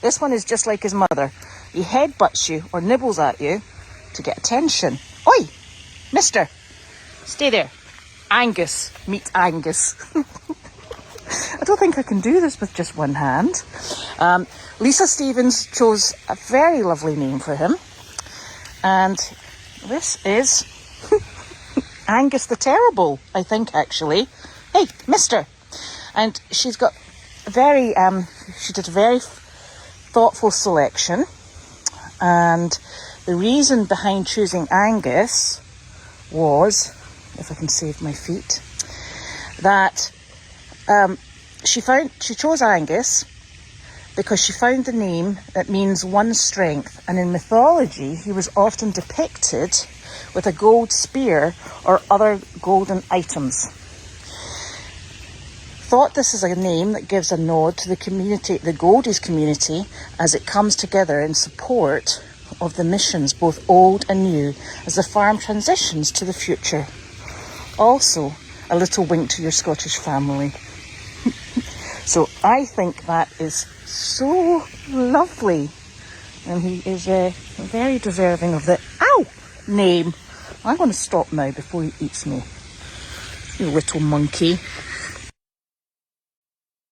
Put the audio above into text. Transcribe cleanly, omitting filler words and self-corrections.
This one is just like his mother. He headbutts you or nibbles at you to get attention. Oi, mister, stay there. Angus, meet Angus. I don't think I can do this with just one hand. Lisa Stevens chose a very lovely name for him. And this is Angus the Terrible, I think, actually. Hey, mister. And she's got she did a very thoughtful selection. And the reason behind choosing Angus was, if I can save my feet, that she chose Angus because she found the name that means one strength, and in mythology he was often depicted with a gold spear or other golden items. Thought this is a name that gives a nod to the community, the Goldy's community, as it comes together in support of the missions, both old and new, as the farm transitions to the future. Also, a little wink to your Scottish family. So I think that is so lovely. And he is very deserving of the name. I'm going to stop now before he eats me. You little monkey.